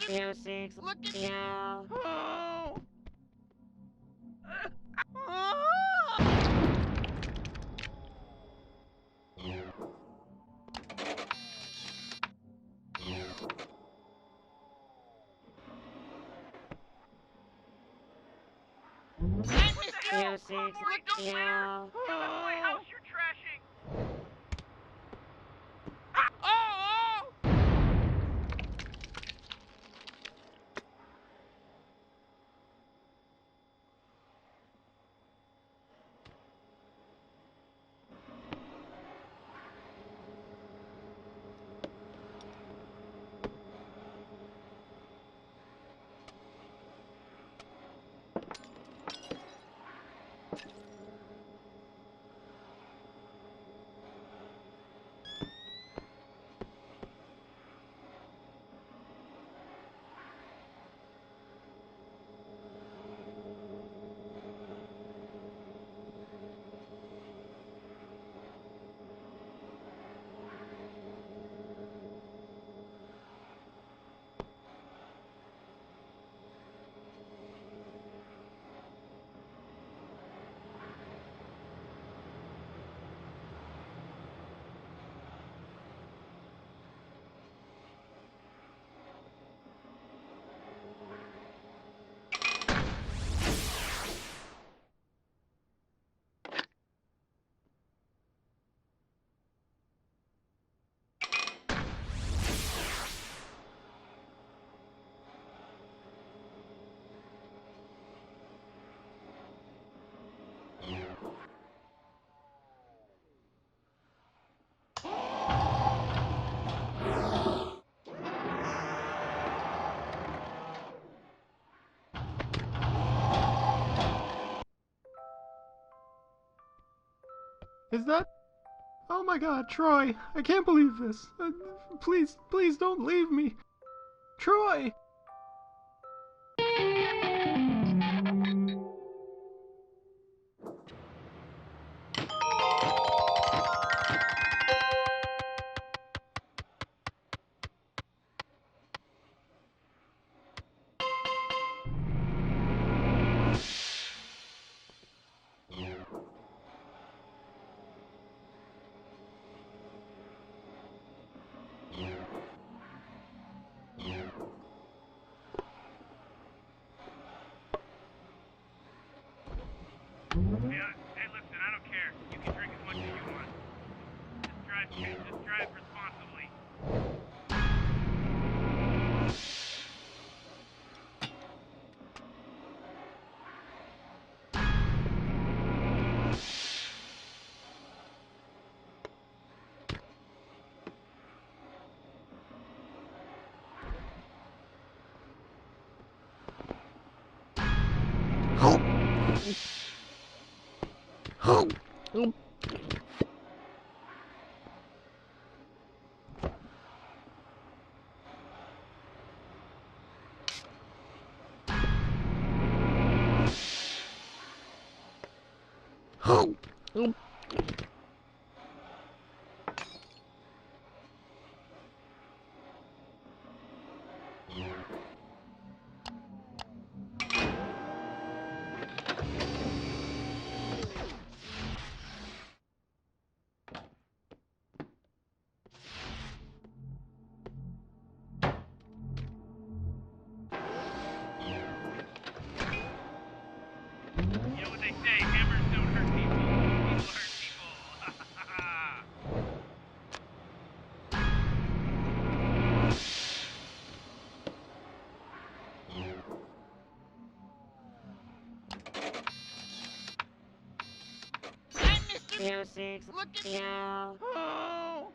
Music. Look at you. Oh. Music. Look at you. That's my house you're trashing. Is that... Oh my god, Troy! I can't believe this! Please, please don't leave me! Troy! Hey, listen, I don't care. You can drink as much as you want. Just drive responsibly. You know what they say, hammers don't hurt people, people hurt people. Music. Look at you. Oh.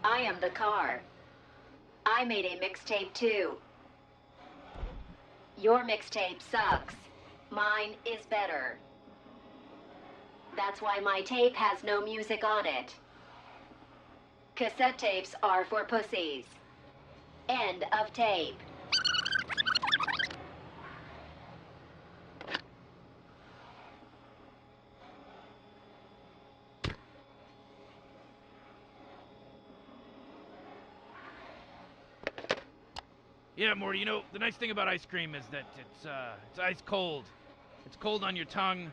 I am the car. I made a mixtape too. Your mixtape sucks. Mine is better. That's why my tape has no music on it. Cassette tapes are for pussies. End of tape. Yeah, Morty, you know, the nice thing about ice cream is that it's ice cold. It's cold on your tongue,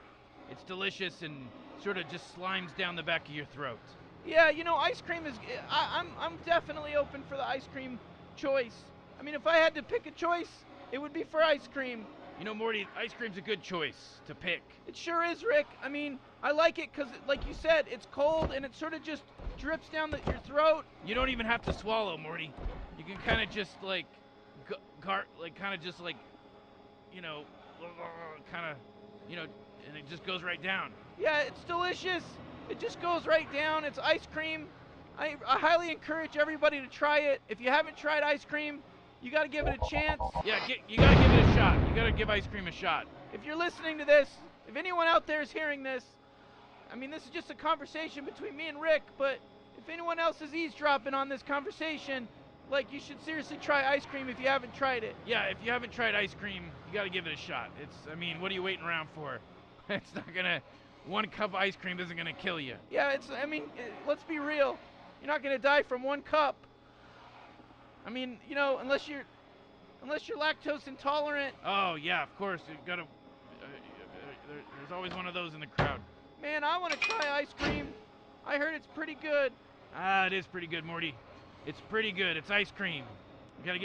it's delicious, and sort of just slimes down the back of your throat. Yeah, you know, ice cream is... I'm definitely open for the ice cream choice. I mean, if I had to pick a choice, it would be for ice cream. You know, Morty, ice cream's a good choice to pick. It sure is, Rick. I mean, I like it because, like you said, it's cold and it sort of just drips down your throat. You don't even have to swallow, Morty. You can kind of just, like... kind of just like, you know, kind of, you know, and it just goes right down. Yeah, it's delicious. It just goes right down. It's ice cream. I highly encourage everybody to try it. If you haven't tried ice cream, you got to give it a chance. Yeah, you got to give it a shot. You got to give ice cream a shot. If you're listening to this, if anyone out there is hearing this, I mean, this is just a conversation between me and Rick, but if anyone else is eavesdropping on this conversation, like, you should seriously try ice cream if you haven't tried it. Yeah, if you haven't tried ice cream, you gotta give it a shot. I mean, what are you waiting around for? It's not gonna, one cup of ice cream isn't gonna kill you. Yeah, let's be real. You're not gonna die from one cup. I mean, you know, unless you're lactose intolerant. Oh, yeah, of course. You gotta, there's always one of those in the crowd. Man, I wanna try ice cream. I heard it's pretty good. Ah, it is pretty good, Morty. It's pretty good. It's ice cream. You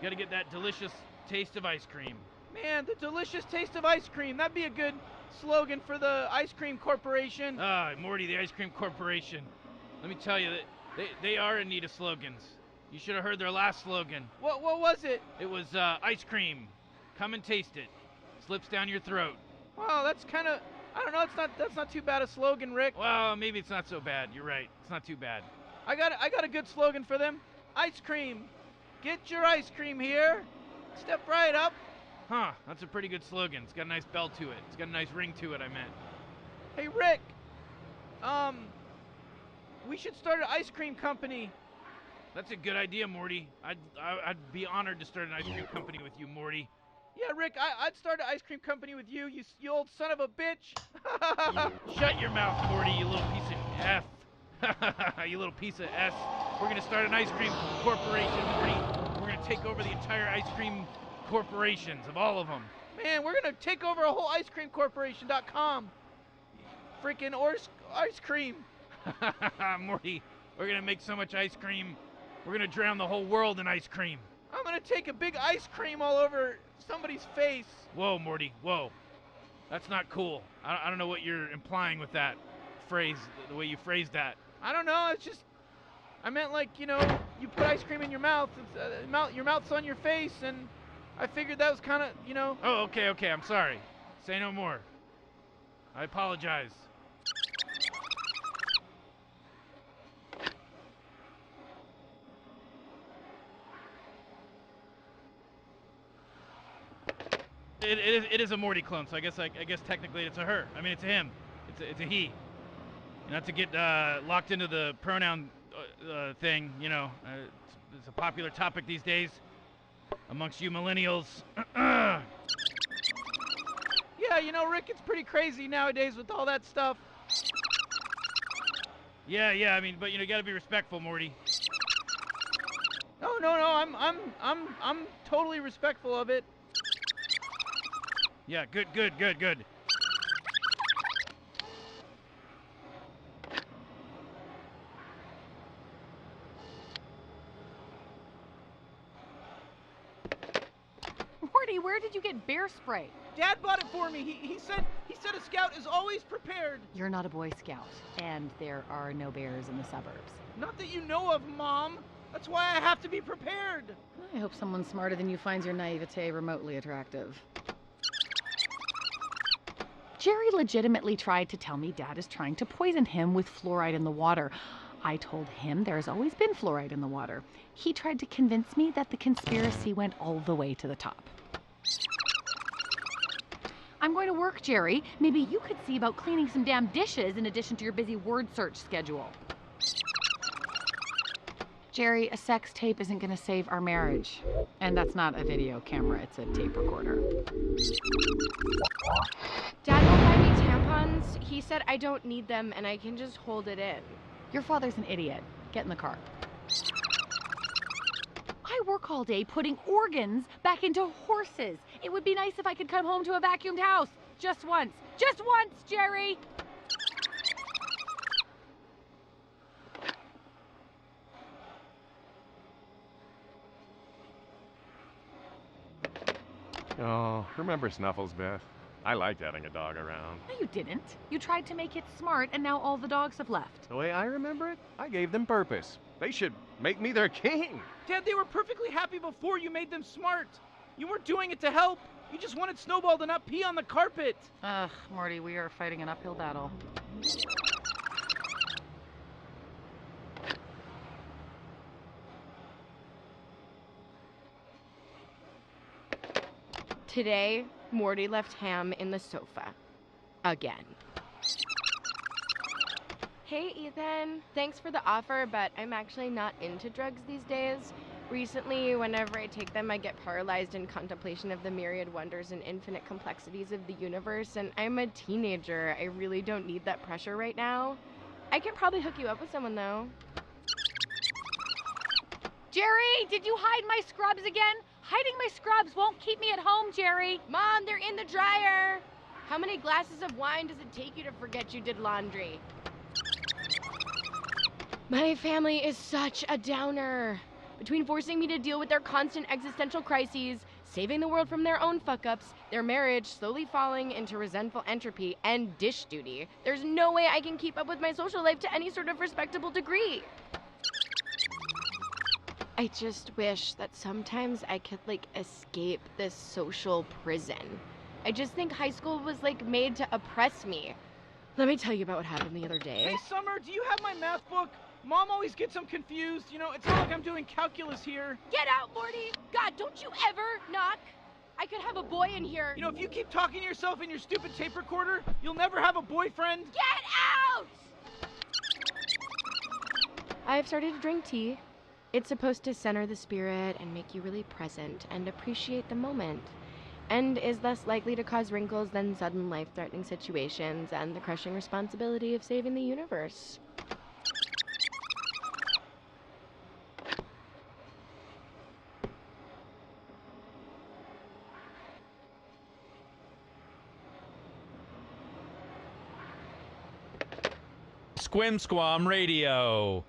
gotta get that delicious taste of ice cream. Man, the delicious taste of ice cream. That'd be a good slogan for the Ice Cream Corporation. Ah, Morty, the Ice Cream Corporation. Let me tell you that they are in need of slogans. You should have heard their last slogan. What was it? It was ice cream. Come and taste it. Slips down your throat. Wow, that's kind of, I don't know. That's not too bad a slogan, Rick. Well, maybe it's not so bad. You're right. It's not too bad. I got a good slogan for them. Ice cream. Get your ice cream here. Step right up. Huh, that's a pretty good slogan. It's got a nice bell to it. It's got a nice ring to it, I meant. Hey, Rick. We should start an ice cream company. That's a good idea, Morty. I'd be honored to start an ice cream company with you, Morty. Yeah, Rick, I'd start an ice cream company with you, you old son of a bitch. Shut your mouth, Morty, you little piece of F. You little piece of S. We're gonna start an ice cream corporation, Morty. We're gonna take over the entire ice cream corporations of all of them. Man, we're gonna take over a whole icecreamcorporation.com. Freaking ice cream. Morty, we're gonna make so much ice cream, we're gonna drown the whole world in ice cream. I'm gonna take a big ice cream all over somebody's face. Whoa, Morty, whoa. That's not cool. I don't know what you're implying with that phrase, the way you phrased that. I don't know, it's just, I meant like, you know, you put ice cream in your mouth, your mouth's on your face, and I figured that was kind of, you know. Oh, okay, I'm sorry. Say no more. I apologize. It is a Morty clone, so I guess technically it's a her. I mean, it's a him. It's a he. Not to get locked into the pronoun thing, you know. It's a popular topic these days amongst you millennials. Yeah, you know, Rick, it's pretty crazy nowadays with all that stuff. Yeah, I mean, but you know, you gotta be respectful, Morty. No, I'm totally respectful of it. Yeah, good. Morty, where did you get bear spray? Dad bought it for me. He said a scout is always prepared. You're not a Boy Scout, and there are no bears in the suburbs. Not that you know of, Mom. That's why I have to be prepared. I hope someone smarter than you finds your naivete remotely attractive. Jerry legitimately tried to tell me Dad is trying to poison him with fluoride in the water. I told him there's always been fluoride in the water. He tried to convince me that the conspiracy went all the way to the top. I'm going to work, Jerry. Maybe you could see about cleaning some damn dishes in addition to your busy word search schedule. Jerry, a sex tape isn't going to save our marriage. And that's not a video camera, it's a tape recorder. Dad won't buy me tampons. He said I don't need them and I can just hold it in. Your father's an idiot. Get in the car. I work all day putting organs back into horses. It would be nice if I could come home to a vacuumed house. Just once. Just once, Jerry! Oh, remember Snuffles, Beth? I liked having a dog around. No, you didn't. You tried to make it smart, and now all the dogs have left. The way I remember it, I gave them purpose. They should make me their king. Dad, they were perfectly happy before you made them smart. You weren't doing it to help. You just wanted Snowball to not pee on the carpet. Ugh, Morty, we are fighting an uphill battle. Today, Morty left Ham in the sofa. Again. Hey, Ethan. Thanks for the offer, but I'm actually not into drugs these days. Recently, whenever I take them, I get paralyzed in contemplation of the myriad wonders and infinite complexities of the universe, and I'm a teenager. I really don't need that pressure right now. I could probably hook you up with someone, though. Jerry, did you hide my scrubs again? Hiding my scrubs won't keep me at home, Jerry. Mom, they're in the dryer. How many glasses of wine does it take you to forget you did laundry? My family is such a downer. Between forcing me to deal with their constant existential crises, saving the world from their own fuck-ups, their marriage slowly falling into resentful entropy, and dish duty, there's no way I can keep up with my social life to any sort of respectable degree. I just wish that sometimes I could, escape this social prison. I just think high school was, made to oppress me. Let me tell you about what happened the other day. Hey, Summer, do you have my math book? Mom always gets them confused. You know, it's not like I'm doing calculus here. Get out, Morty! God, don't you ever knock! I could have a boy in here. You know, if you keep talking to yourself in your stupid tape recorder, you'll never have a boyfriend. Get out! I've started to drink tea. It's supposed to center the spirit and make you really present and appreciate the moment, and is less likely to cause wrinkles than sudden life-threatening situations and the crushing responsibility of saving the universe. Squim Squam Radio.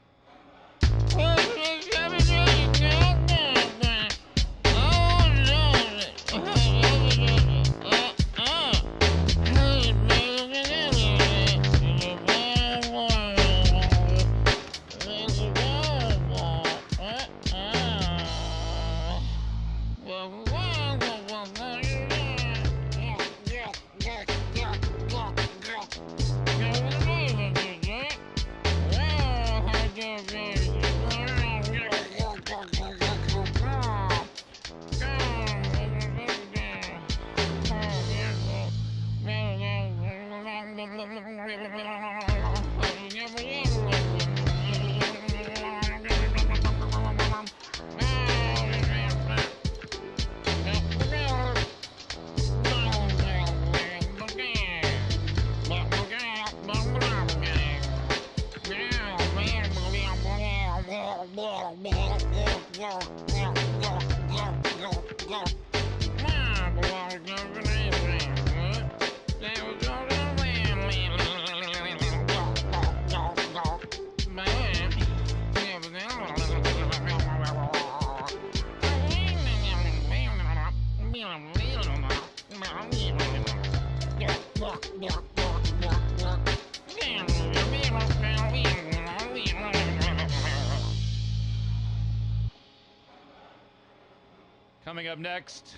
Coming up next,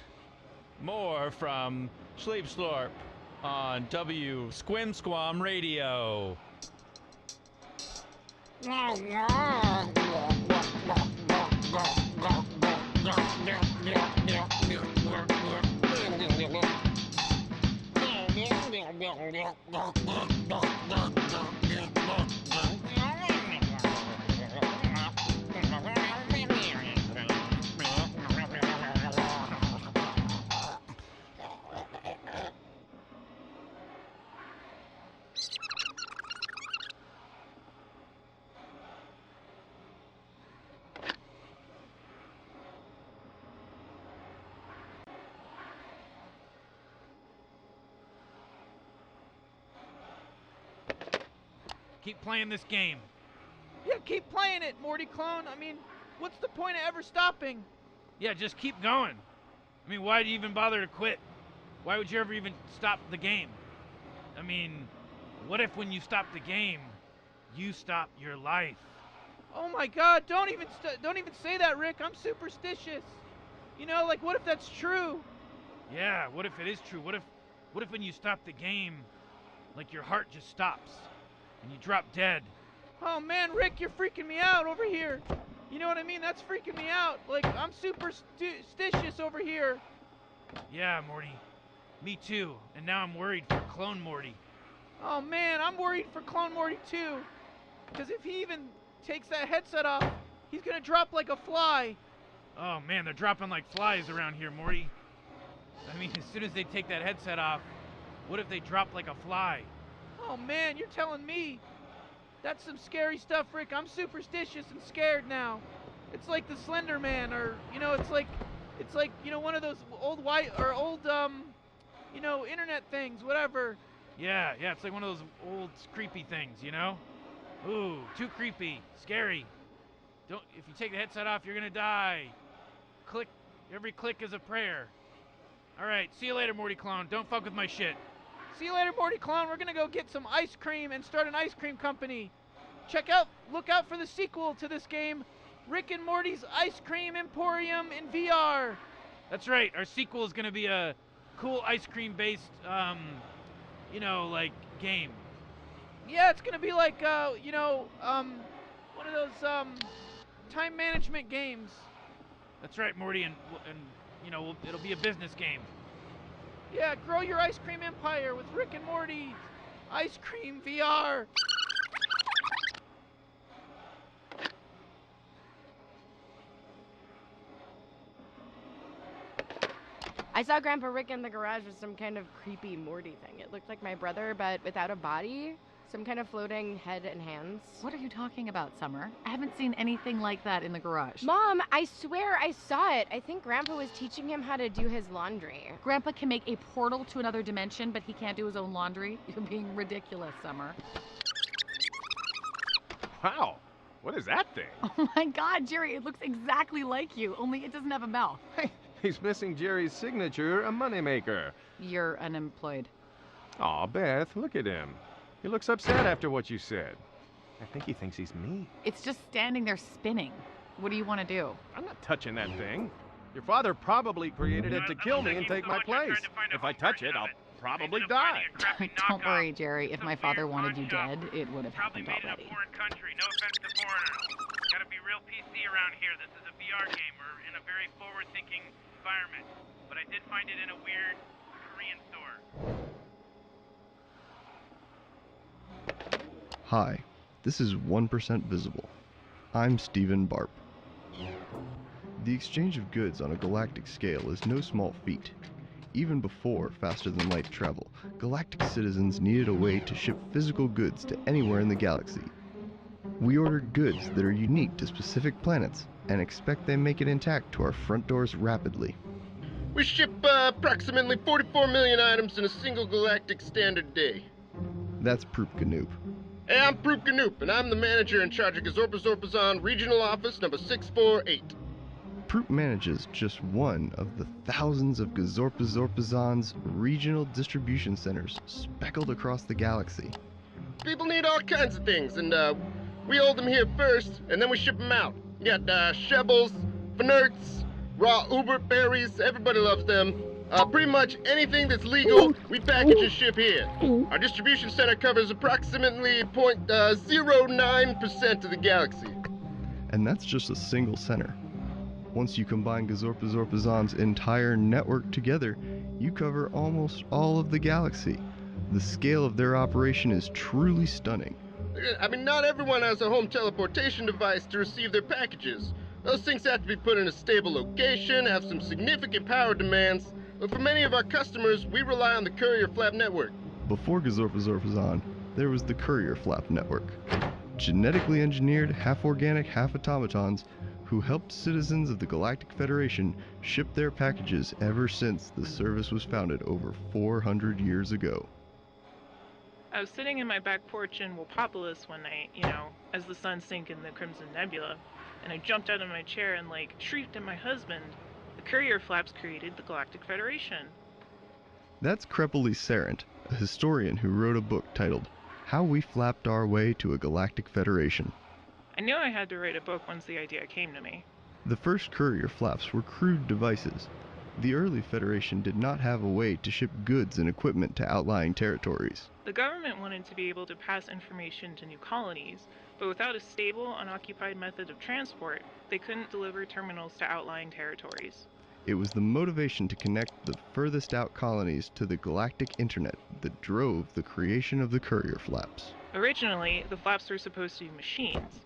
more from Sleep Slurp on W Squim Squam Radio. Keep playing this game. Yeah, keep playing it, Morty clone. I mean, what's the point of ever stopping? Yeah, just keep going. I mean, why do you even bother to quit? Why would you ever even stop the game? I mean, what if when you stop the game, you stop your life? Oh my God! Don't even say that, Rick. I'm superstitious. You know, like, what if that's true? Yeah, what if it is true? What if when you stop the game, like your heart just stops and you drop dead? Oh man, Rick, you're freaking me out over here. You know what I mean? That's freaking me out. Like, I'm superstitious over here. Yeah, Morty. Me too. And now I'm worried for Clone Morty. Oh man, I'm worried for Clone Morty too. Because if he even takes that headset off, he's gonna drop like a fly. Oh man, they're dropping like flies around here, Morty. I mean, as soon as they take that headset off, what if they drop like a fly? Oh man, you're telling me. That's some scary stuff, Rick. I'm superstitious and scared now. It's like the Slender Man, or, you know, it's like, you know, one of those old internet things, whatever. Yeah, it's like one of those old creepy things, you know? Ooh, too creepy, scary. If you take the headset off, you're gonna die. Every click is a prayer. All right, see you later, Morty Clone. Don't fuck with my shit. See you later, Morty Clone. We're gonna go get some ice cream and start an ice cream company. Look out for the sequel to this game, Rick and Morty's Ice Cream Emporium in VR. That's right. Our sequel is gonna be a cool ice cream based, like game. Yeah, it's gonna be like, one of those time management games. That's right, Morty, and it'll be a business game. Yeah, grow your ice cream empire with Rick and Morty. Ice cream VR. I saw Grandpa Rick in the garage with some kind of creepy Morty thing. It looked like my brother, but without a body. Some kind of floating head and hands. What are you talking about, Summer? I haven't seen anything like that in the garage. Mom, I swear I saw it. I think Grandpa was teaching him how to do his laundry. Grandpa can make a portal to another dimension, but he can't do his own laundry? You're being ridiculous, Summer. Wow, what is that thing? Oh my God, Jerry, it looks exactly like you, only it doesn't have a mouth. He's missing Jerry's signature, a moneymaker. You're unemployed. Aw, Beth, look at him. He looks upset after what you said. I think he thinks he's me. It's just standing there spinning. What do you want to do? I'm not touching that thing. Your father probably created it to kill me and take my place. If I touch it, I'll probably die. Don't worry, Jerry. If my father wanted you dead, it would have happened Probably made in already. a foreign country. No offense to foreigners. Gotta be real PC around here. This is a VR game. We're in a very forward-thinking environment. But I did find it in a weird Korean store. Hi, this is 1% Visible. I'm Stephen Barp. The exchange of goods on a galactic scale is no small feat. Even before faster-than-light travel, galactic citizens needed a way to ship physical goods to anywhere in the galaxy. We ordered goods that are unique to specific planets and expect they make it intact to our front doors rapidly. We ship approximately 44 million items in a single galactic standard day. That's Proop Ganoop. Hey, I'm Proop Ganoop, and I'm the manager in charge of Gazorpazorpazon Regional Office number 648. Proop manages just one of the thousands of Gazorpazorpazon's regional distribution centers speckled across the galaxy. People need all kinds of things, and we hold them here first, and then we ship them out. You got Shebbles, Fnerts, raw Uber berries, everybody loves them. Pretty much anything that's legal, we package and ship here. Our distribution center covers approximately 0.09% of the galaxy. And that's just a single center. Once you combine Gazorpazorpazon's entire network together, you cover almost all of the galaxy. The scale of their operation is truly stunning. I mean, not everyone has a home teleportation device to receive their packages. Those things have to be put in a stable location, have some significant power demands, but for many of our customers, we rely on the Courier Flap network. Before Gazorpazorpazon, there was the Courier Flap network. Genetically engineered, half-organic, half-automatons who helped citizens of the Galactic Federation ship their packages ever since the service was founded over 400 years ago. I was sitting in my back porch in Wopopolis one night, as the sun sank in the Crimson Nebula, and I jumped out of my chair and, shrieked at my husband. The Courier Flaps created the Galactic Federation. That's Crepoli Sarant, a historian who wrote a book titled How We Flapped Our Way to a Galactic Federation. I knew I had to write a book once the idea came to me. The first Courier Flaps were crude devices. The early Federation did not have a way to ship goods and equipment to outlying territories. The government wanted to be able to pass information to new colonies, but without a stable, unoccupied method of transport, they couldn't deliver terminals to outlying territories. It was the motivation to connect the furthest out colonies to the galactic internet that drove the creation of the Courier Flaps. Originally, the flaps were supposed to be machines,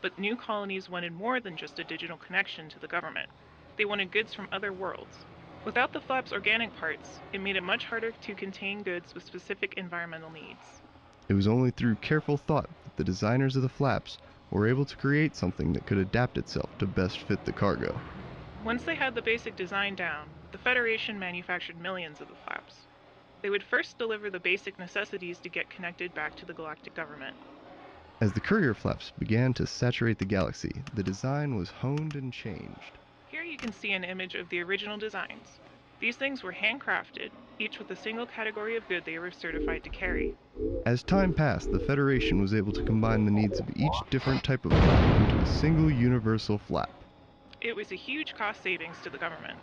but new colonies wanted more than just a digital connection to the government. They wanted goods from other worlds. Without the flaps' organic parts, it made it much harder to contain goods with specific environmental needs. It was only through careful thought that the designers of the flaps were able to create something that could adapt itself to best fit the cargo. Once they had the basic design down, the Federation manufactured millions of the flaps. They would first deliver the basic necessities to get connected back to the galactic government. As the Courier Flaps began to saturate the galaxy, the design was honed and changed. Here you can see an image of the original designs. These things were handcrafted, each with a single category of good they were certified to carry. As time passed, the Federation was able to combine the needs of each different type of flap into a single universal flap. It was a huge cost savings to the government.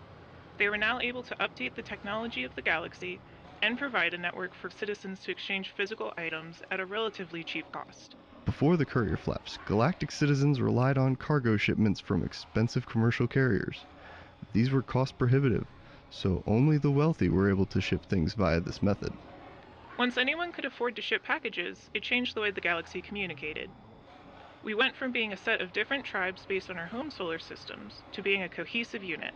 They were now able to update the technology of the galaxy and provide a network for citizens to exchange physical items at a relatively cheap cost. Before the Courier Flaps, galactic citizens relied on cargo shipments from expensive commercial carriers. These were cost prohibitive, so only the wealthy were able to ship things via this method. Once anyone could afford to ship packages, it changed the way the galaxy communicated. We went from being a set of different tribes based on our home solar systems to being a cohesive unit,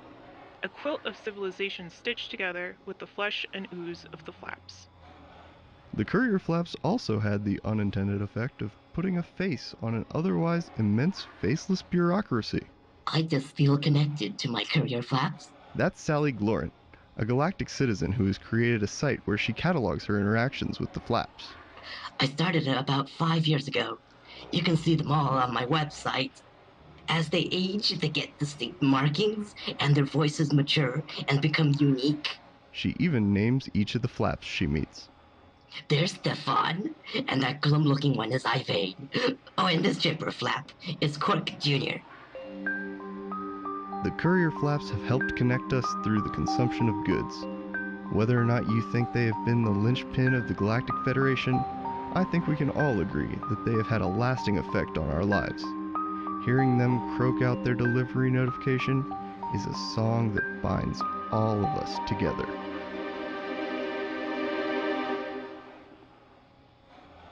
a quilt of civilizations stitched together with the flesh and ooze of the flaps. The Courier Flaps also had the unintended effect of putting a face on an otherwise immense faceless bureaucracy. I just feel connected to my Courier Flaps. That's Sally Glorant, a galactic citizen who has created a site where she catalogs her interactions with the flaps. I started it about 5 years ago. You can see them all on my website. As they age, they get distinct markings, and their voices mature and become unique. She even names each of the flaps she meets. There's Stefan, and that glum-looking one is Ivane. Oh, and this chipper flap is Cork Jr. The Courier Flaps have helped connect us through the consumption of goods. Whether or not you think they have been the linchpin of the Galactic Federation, I think we can all agree that they have had a lasting effect on our lives. Hearing them croak out their delivery notification is a song that binds all of us together.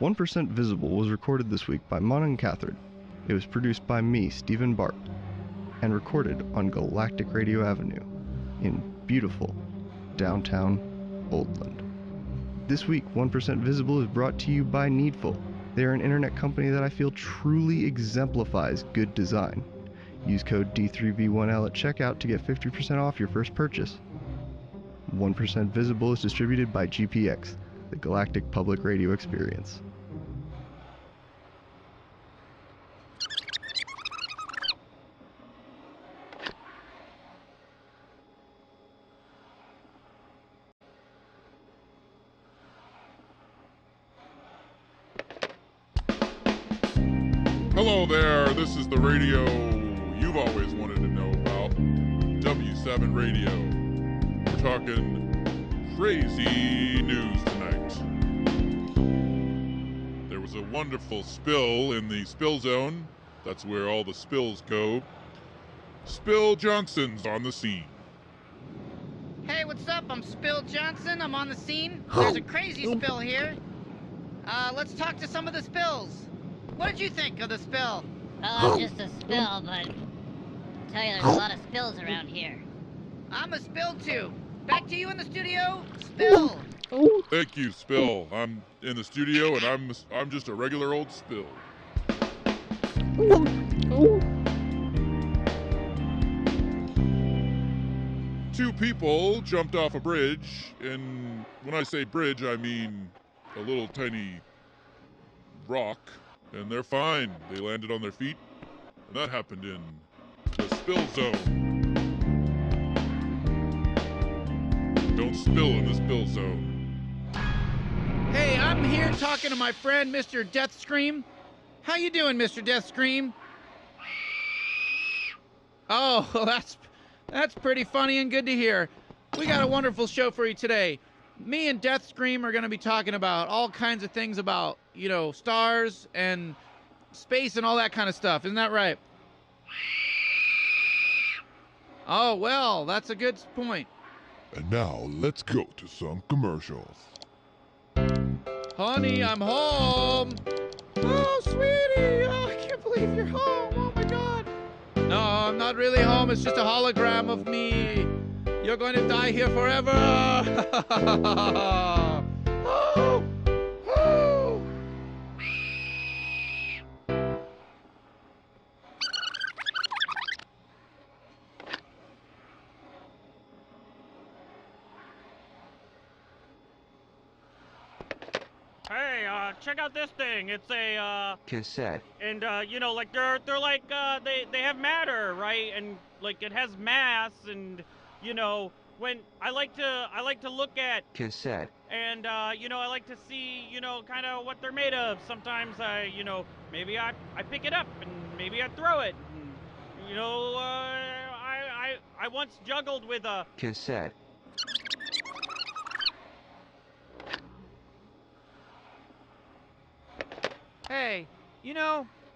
1% Visible was recorded this week by Mon and Catherine. It was produced by me, Stephen Barp, and recorded on Galactic Radio Avenue in beautiful downtown Oldland. This week, 1% Visible is brought to you by Needful. They are an internet company that I feel truly exemplifies good design. Use code D3V1L at checkout to get 50% off your first purchase. 1% Visible is distributed by GPX, the Galactic Public Radio Experience. Hello there, this is the radio you've always wanted to know about, W7 Radio. We're talking crazy news tonight. There was a wonderful spill in the spill zone. That's where all the spills go. Spill Johnson's on the scene. Hey, what's up? I'm Spill Johnson. I'm on the scene. There's a crazy spill here. Let's talk to some of the spills. What did you think of the spill? Well, it's just a spill, but I tell you, there's a lot of spills around here. I'm a spill too. Back to you in the studio, Spill. Thank you, Spill. I'm in the studio and I'm just a regular old Spill. Two people jumped off a bridge, and when I say bridge, I mean a little tiny rock, and they're fine. They landed on their feet, and that happened in the spill zone. Don't spill in the spill zone. Hey, I'm here talking to my friend, Mr. Death Scream. How you doing, Mr. Death Scream? Oh, well, that's pretty funny and good to hear. We got a wonderful show for you today. Me and Death Scream are going to be talking about all kinds of things about, stars and space and all that kind of stuff. Isn't that right? Oh, well, that's a good point. And now, let's go to some commercials. Honey, I'm home. Oh, sweetie. Oh, I can't believe you're home. Oh, my God. No, I'm not really home. It's just a hologram of me. You're going to die here forever. Oh, oh. Hey, check out this thing. It's a cassette. And like they're like they have matter, right? And like it has mass, and when I like to look at cassette. And I like to see kind of what they're made of. Sometimes maybe I pick it up and maybe I throw it. And, I once juggled with a cassette. Hey,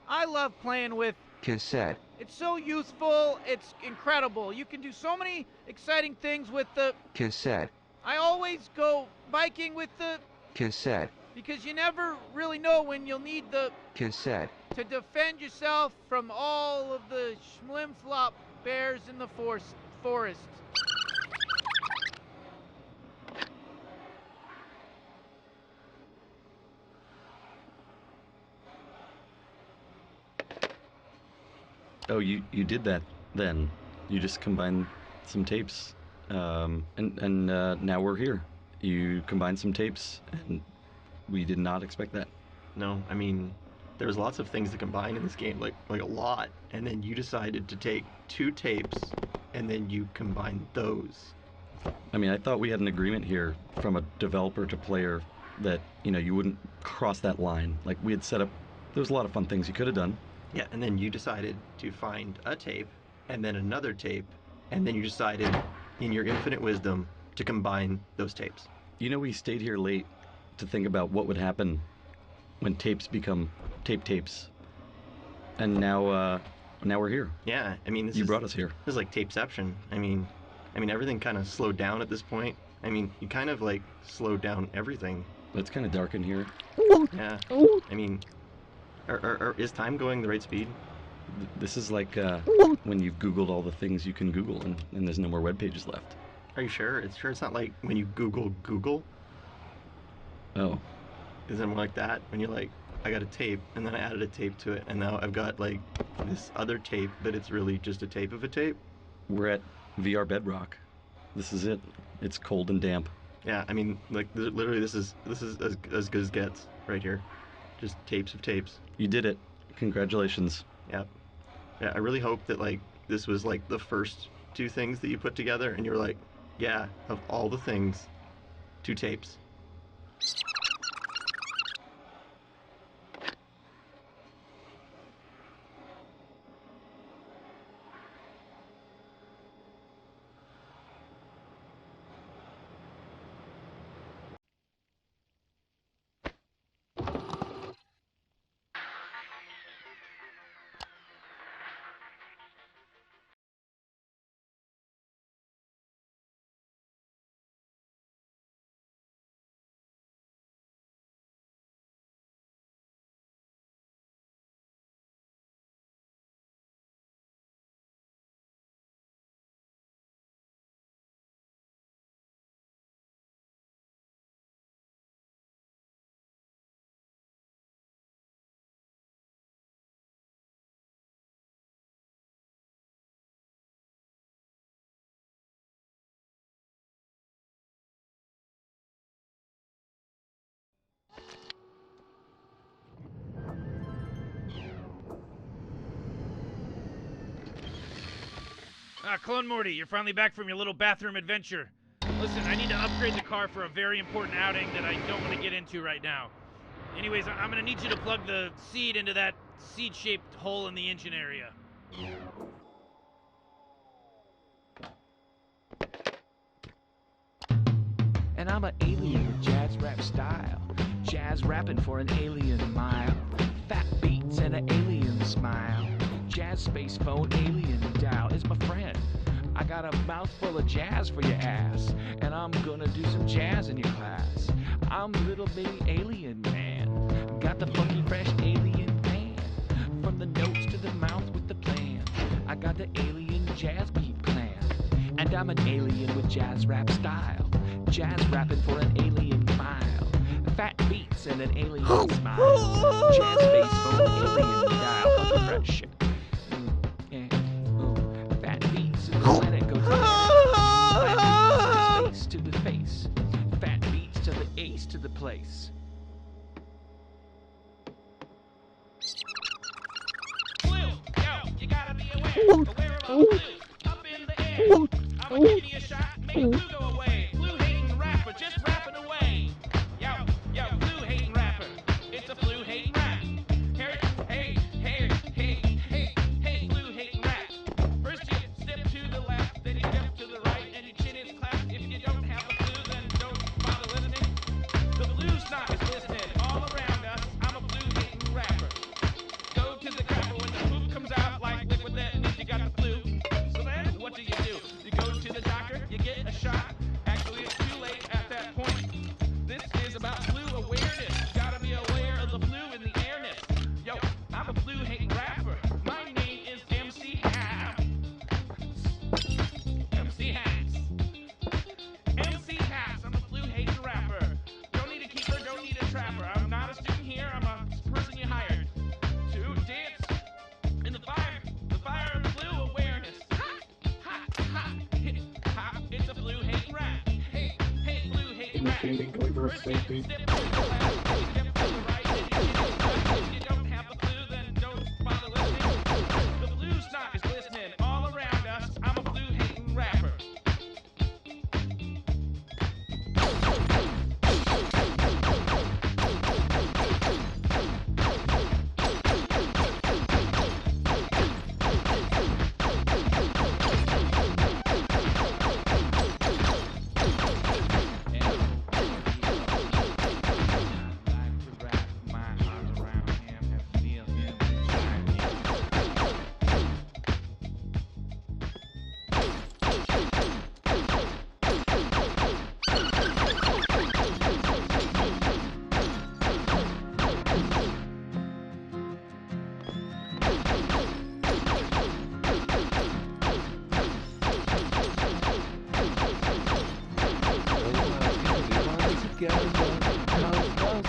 I love playing with cassette. It's so useful. It's incredible. You can do so many exciting things with the cassette. I always go biking with the cassette. Because you never really know when you'll need the cassette to defend yourself from all of the schmlimflop bears in the forest. Oh, you did that then. You just combined some tapes. And now we're here. You combined some tapes, and we did not expect that. No, I mean, there's lots of things to combine in this game, like a lot. And then you decided to take two tapes, and then you combined those. I mean, I thought we had an agreement here from a developer to player that, you wouldn't cross that line. Like, we had set up, there was a lot of fun things you could have done. Yeah, and then you decided to find a tape, and then another tape, and then you decided, in your infinite wisdom, to combine those tapes. We stayed here late to think about what would happen when tapes become tapes. And now we're here. Yeah, I mean, you brought us here. This is like tapeception. I mean, everything kind of slowed down at this point. I mean, you kind of like slowed down everything. It's kind of dark in here. Yeah, I mean, is time going the right speed? This is like when you've Googled all the things you can Google and there's no more web pages left. Are you sure? It's not like when you Google? Oh. Is it more like that? When you're like, I got a tape, and then I added a tape to it, and now I've got like this other tape, but it's really just a tape of a tape? We're at VR Bedrock. This is it. It's cold and damp. Yeah, I mean, like literally this is as good as gets right here. Just tapes of tapes. You did it. Congratulations. Yep. Yeah, I really hope that like this was like the first two things that you put together and you're like, yeah, of all the things, two tapes. Clone Morty, you're finally back from your little bathroom adventure. Listen, I need to upgrade the car for a very important outing that I don't want to get into right now. Anyways, I'm gonna need you to plug the seed into that seed-shaped hole in the engine area. And I'm an alien with jazz rap style. Jazz rapping for an alien mile. Fat beats and an alien smile. Jazz space phone alien dial is my friend. I got a mouthful of jazz for your ass, and I'm gonna do some jazz in your class. I'm little bitty alien man. Got the funky fresh alien pan. From the notes to the mouth with the plan. I got the alien jazz beat plan. And I'm an alien with jazz rap style. Jazz rapping for an alien mile. Fat beats and an alien smile. Jazz space phone alien dial. Funky fresh shit. Fat beats and the planet goes fat beats to the space to the face. Fat beats to the ace to the place. Blue, yo, you gotta be aware of blue. Up in the air. I'ma give you a shot, make blue go away. Blue hating rapper, just rapping away. Yo, blue hating rapper. It's a blue hating rap. Hey, blue hating rap. First you step to the left, then you step to the right, and your chin is clapped. If you don't have the blue, then don't bother listening. The blue snot is listening all around us. I'm a blue hating rapper. Go to the crapper when the poop comes out like liquid that means you got the flu. So then, what do? You go to the doctor, you get a shot. Actually, it's too late at that point. This is about flu awareness. Gotta be aware of the flu in the airness. Yo, I'm a flu hating rapper. My name is MC Hats. MC Hats. MC Hats. I'm a flu hating rapper. Don't need a keeper, don't need a trapper. I'm not a student here, I'm a person you hired to dance in the fire of flu awareness. It's a blue hating rap. Hey, blue hating rap. First you step to the left, then you step to the right, and if you don't have the blue, then don't bother listening. The blue snot is listening all around us. I'm a blue hating rapper.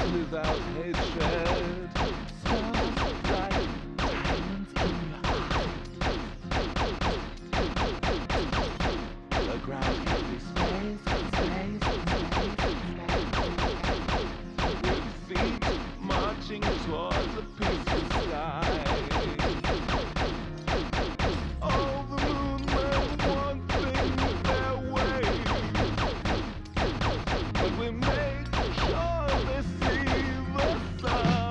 Without hatred, stars like diamonds in your eyes. The ground can be space. With feet marching towards a peaceful sky. All the moonmen want things their way, but we make sure they see the sun.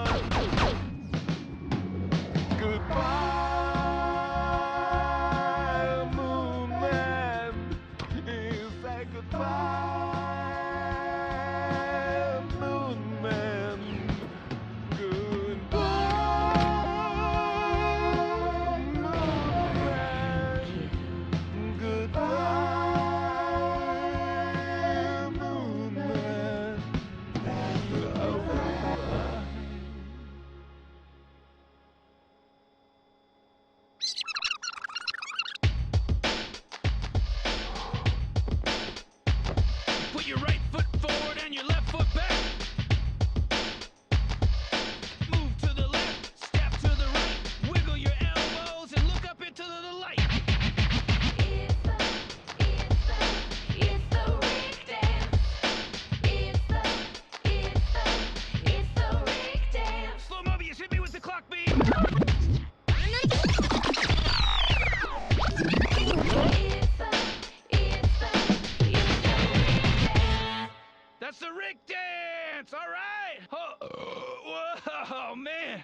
It's the Rick dance, all right? Oh, whoa, man.